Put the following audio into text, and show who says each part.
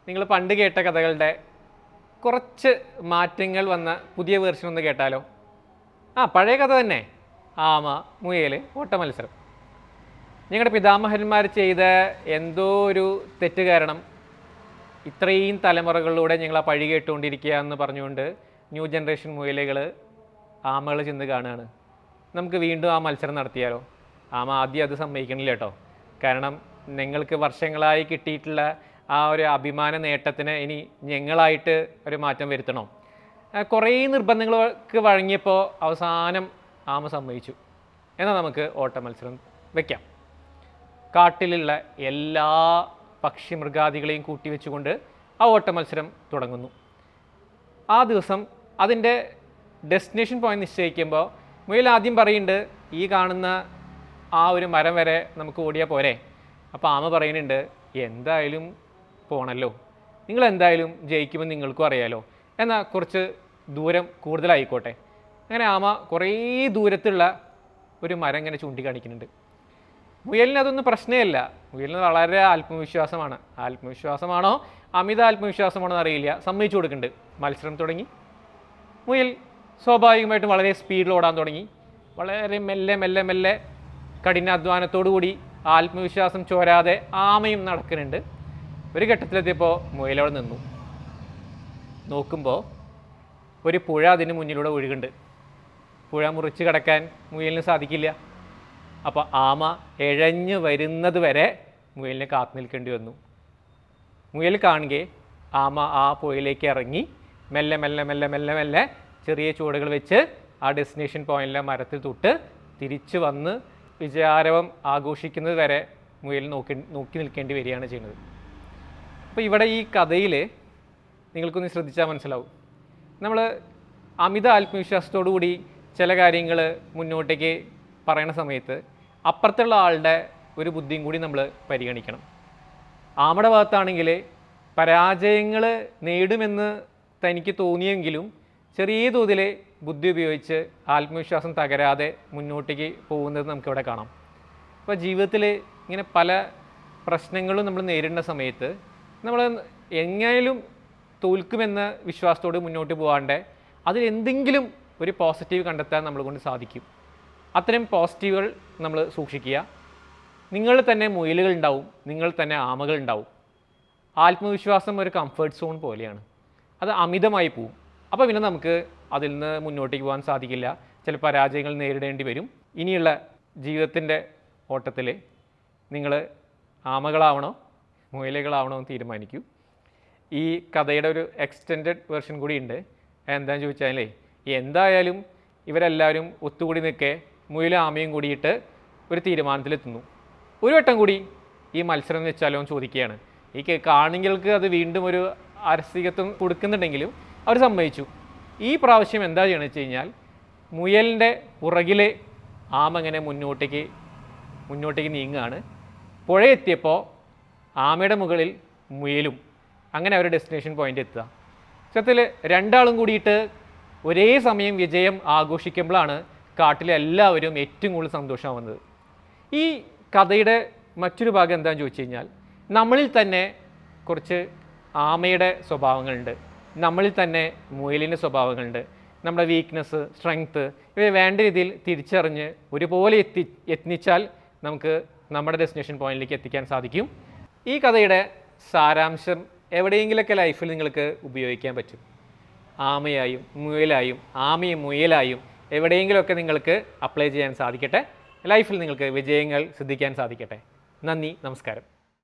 Speaker 1: നിങ്ങൾ പണ്ട് കേട്ട കഥകളുടെ കുറച്ച് മാറ്റങ്ങൾ വന്ന പുതിയ വേർഷൻ ഒന്ന് കേട്ടാലോ? പഴയ കഥ തന്നെ. ആമ, മുയൽ, ഓട്ട മത്സരം. ഞങ്ങളുടെ പിതാമഹന്മാർ ചെയ്ത എന്തോ ഒരു തെറ്റ് കാരണം ഇത്രയും തലമുറകളിലൂടെ ഞങ്ങൾ ആ പഴി കേട്ടുകൊണ്ടിരിക്കുക എന്ന് പറഞ്ഞുകൊണ്ട് ന്യൂ ജനറേഷൻ മുയലുകൾ ആമകൾ ചെന്ന് കാണുകയാണ്. നമുക്ക് വീണ്ടും ആ മത്സരം നടത്തിയാലോ? ആമ ആദ്യം അത് സമ്മതിക്കണില്ല കേട്ടോ. കാരണം നിങ്ങൾക്ക് വർഷങ്ങളായി കിട്ടിയിട്ടുള്ള ആ ഒരു അഭിമാന നേട്ടത്തിന് ഇനി ഞങ്ങളായിട്ട് ഒരു മാറ്റം വരുത്തണോ? കുറേ നിർബന്ധങ്ങൾക്ക് വഴങ്ങിയപ്പോൾ അവസാനം ആമ സമ്മതിച്ചു. എന്നാൽ നമുക്ക് ഓട്ട മത്സരം വയ്ക്കാം. കാട്ടിലുള്ള എല്ലാ പക്ഷി മൃഗാദികളെയും കൂട്ടി വെച്ചുകൊണ്ട് ആ ഓട്ട മത്സരം തുടങ്ങുന്നു. ആ ദിവസം അതിൻ്റെ ഡെസ്റ്റിനേഷൻ പോയിന്റ് നിശ്ചയിക്കുമ്പോൾ മുയൽ ആദ്യം പറയുന്നുണ്ട്, ഈ കാണുന്ന ആ ഒരു മരം വരെ നമുക്ക് ഓടിയാൽ പോരെ. അപ്പോൾ ആമ പറയുന്നുണ്ട്, എന്തായാലും പോകണമല്ലോ, നിങ്ങൾ എന്തായാലും ജയിക്കുമെന്ന് നിങ്ങൾക്കും അറിയാലോ, എന്നാൽ കുറച്ച് ദൂരം കൂടുതലായിക്കോട്ടെ. അങ്ങനെ ആമ കുറേ ദൂരത്തുള്ള ഒരു മരം ഇങ്ങനെ ചൂണ്ടിക്കാണിക്കുന്നുണ്ട്. മുയലിന് അതൊന്നും പ്രശ്നമല്ല. മുയലിന് വളരെ ആത്മവിശ്വാസമാണ്. ആത്മവിശ്വാസമാണോ അമിത ആത്മവിശ്വാസമാണോ എന്നറിയില്ല. സമ്മതിച്ചു കൊടുക്കുന്നുണ്ട്. മത്സരം തുടങ്ങി. മുയൽ സ്വാഭാവികമായിട്ടും വളരെ സ്പീഡിൽ ഓടാൻ തുടങ്ങി. വളരെ മെല്ലെ മെല്ലെ മെല്ലെ കഠിനാധ്വാനത്തോടു കൂടി ആത്മവിശ്വാസം ചോരാതെ ആമയും നടക്കുന്നുണ്ട്. ഒരു ഘട്ടത്തിലെത്തിയപ്പോൾ മുയലവിടെ നിന്നു. നോക്കുമ്പോൾ ഒരു പുഴ അതിന് മുന്നിലൂടെ ഒഴുകുന്നുണ്ട്. പുഴ മുറിച്ച് കടക്കാൻ മുയലിന് സാധിക്കില്ല. അപ്പോൾ ആമ ഇഴഞ്ഞു വരുന്നത് വരെ മുയലിനെ കാത്തു നിൽക്കേണ്ടി വന്നു. മുയൽ കാണുകെ ആമ ആ പുഴയിലേക്ക് ഇറങ്ങി മെല്ലെ മെല്ലെ മെല്ലെ മെല്ലെ മെല്ലെ ചെറിയ ചുവടുകൾ വെച്ച് ആ ഡെസ്റ്റിനേഷൻ പോയിന്റിലെ മരത്തിൽ തൊട്ട് തിരിച്ചു വന്ന് വിജയാരവം ആഘോഷിക്കുന്നത് വരെ മുയൽ നോക്കി നിൽക്കേണ്ടി വരികയാണ് ചെയ്യുന്നത്. അപ്പോൾ ഇവിടെ ഈ കഥയിൽ നിങ്ങൾക്കൊന്ന് ശ്രദ്ധിച്ചാൽ മനസ്സിലാവും. നമ്മൾ അമിത ആത്മവിശ്വാസത്തോടു കൂടി ചില കാര്യങ്ങൾ മുന്നോട്ടേക്ക് പറയുന്ന സമയത്ത് അപ്പുറത്തുള്ള ആളുടെ ഒരു ബുദ്ധിയും കൂടി നമ്മൾ പരിഗണിക്കണം. ആമയുടെ ഭാഗത്താണെങ്കിൽ പരാജയങ്ങൾ നേടുമെന്ന് തനിക്ക് തോന്നിയെങ്കിലും ചെറിയ തോതിൽ ബുദ്ധി ഉപയോഗിച്ച് ആത്മവിശ്വാസം തകരാതെ മുന്നോട്ടേക്ക് പോകുന്നത് നമുക്കിവിടെ കാണാം. അപ്പോൾ ജീവിതത്തിൽ ഇങ്ങനെ പല പ്രശ്നങ്ങളും നമ്മൾ നേരിടുന്ന സമയത്ത് നമ്മൾ എങ്ങനെയും തോൽക്കുമെന്ന വിശ്വാസത്തോട് മുന്നോട്ട് പോകാണ്ട് അതിലെന്തെങ്കിലും ഒരു പോസിറ്റീവ് കണ്ടെത്താൻ നമ്മളെ കൊണ്ട് സാധിക്കും. അത്തരം പോസിറ്റീവുകൾ നമ്മൾ സൂക്ഷിക്കുക. നിങ്ങൾ തന്നെ മുയലുകൾ ഉണ്ടാവും, നിങ്ങൾ തന്നെ ആമകൾ ഉണ്ടാവും. ആത്മവിശ്വാസം ഒരു കംഫർട്ട് സോൺ പോലെയാണ്. അത് അമിതമായി പോവും. അപ്പോൾ പിന്നെ നമുക്ക് അതിൽ നിന്ന് മുന്നോട്ടേക്ക് പോകാൻ സാധിക്കില്ല. ചില പരാജയങ്ങൾ നേരിടേണ്ടി വരും. ഇനിയുള്ള ജീവിതത്തിൻ്റെ ഓട്ടത്തിൽ നിങ്ങൾ ആമകളാവണോ മുയലുകളാവണോ എന്ന് തീരുമാനിക്കൂ. ഈ കഥയുടെ ഒരു എക്സ്റ്റെൻഡഡ് വേർഷൻ കൂടി ഉണ്ട്. എന്താണെന്ന് ചോദിച്ചാലേ, എന്തായാലും ഇവരെല്ലാവരും ഒത്തുകൂടി നിൽക്കെ മുയലും ആമയും കൂടിയിട്ട് ഒരു തീരുമാനത്തിലെത്തുന്നു. ഒരു വട്ടം കൂടി ഈ മത്സരം വെച്ചാലോ എന്ന് ചോദിക്കുകയാണ്. ഈ കാണികൾക്ക് അത് വീണ്ടും ഒരു അരസികത്വം കൊടുക്കുന്നുണ്ടെങ്കിലും അവർ സമ്മതിച്ചു. ഈ പ്രാവശ്യം എന്താ ചെയ്യണമെന്ന് വെച്ച് കഴിഞ്ഞാൽ മുയലിൻ്റെ പുറകിലെ ആമ ഇങ്ങനെ മുന്നോട്ടേക്ക് നീങ്ങുകയാണ്. പുഴയെത്തിയപ്പോൾ ആമയുടെ മുകളിൽ മുയലും. അങ്ങനെ അവർ ഡെസ്റ്റിനേഷൻ പോയിന്റ് എത്തുക. സത്യത്തിൽ രണ്ടാളും കൂടിയിട്ട് ഒരേ സമയം വിജയം ആഘോഷിക്കുമ്പോഴാണ് കാട്ടിലെ എല്ലാവരും ഏറ്റവും കൂടുതൽ സന്തോഷമാവുന്നത്. ഈ കഥയുടെ മറ്റൊരു ഭാഗം എന്താണെന്ന് ചോദിച്ചു കഴിഞ്ഞാൽ, നമ്മളിൽ തന്നെ കുറച്ച് ആമയുടെ സ്വഭാവങ്ങളുണ്ട്, നമ്മളിൽ തന്നെ മുയലിൻ്റെ സ്വഭാവങ്ങളുണ്ട്. നമ്മുടെ വീക്ക്നെസ്, സ്ട്രെങ്ത്ത് ഇവയെ വേണ്ട രീതിയിൽ തിരിച്ചറിഞ്ഞ് ഒരുപോലെ എത്തിച്ചാൽ നമുക്ക് നമ്മുടെ ഡെസ്റ്റിനേഷൻ പോയിന്റിലേക്ക് എത്തിക്കാൻ സാധിക്കും. ഈ കഥയുടെ സാരാംശം എവിടെയെങ്കിലൊക്കെ ലൈഫിൽ നിങ്ങൾക്ക് ഉപയോഗിക്കാൻ പറ്റും. ആമയായും മുയലായും ആമയും മുയലായും എവിടെയെങ്കിലുമൊക്കെ നിങ്ങൾക്ക് അപ്ലൈ ചെയ്യാൻ സാധിക്കട്ടെ. ലൈഫിൽ നിങ്ങൾക്ക് വിജയങ്ങൾ സിദ്ധിക്കാൻ സാധിക്കട്ടെ. നന്ദി, നമസ്കാരം.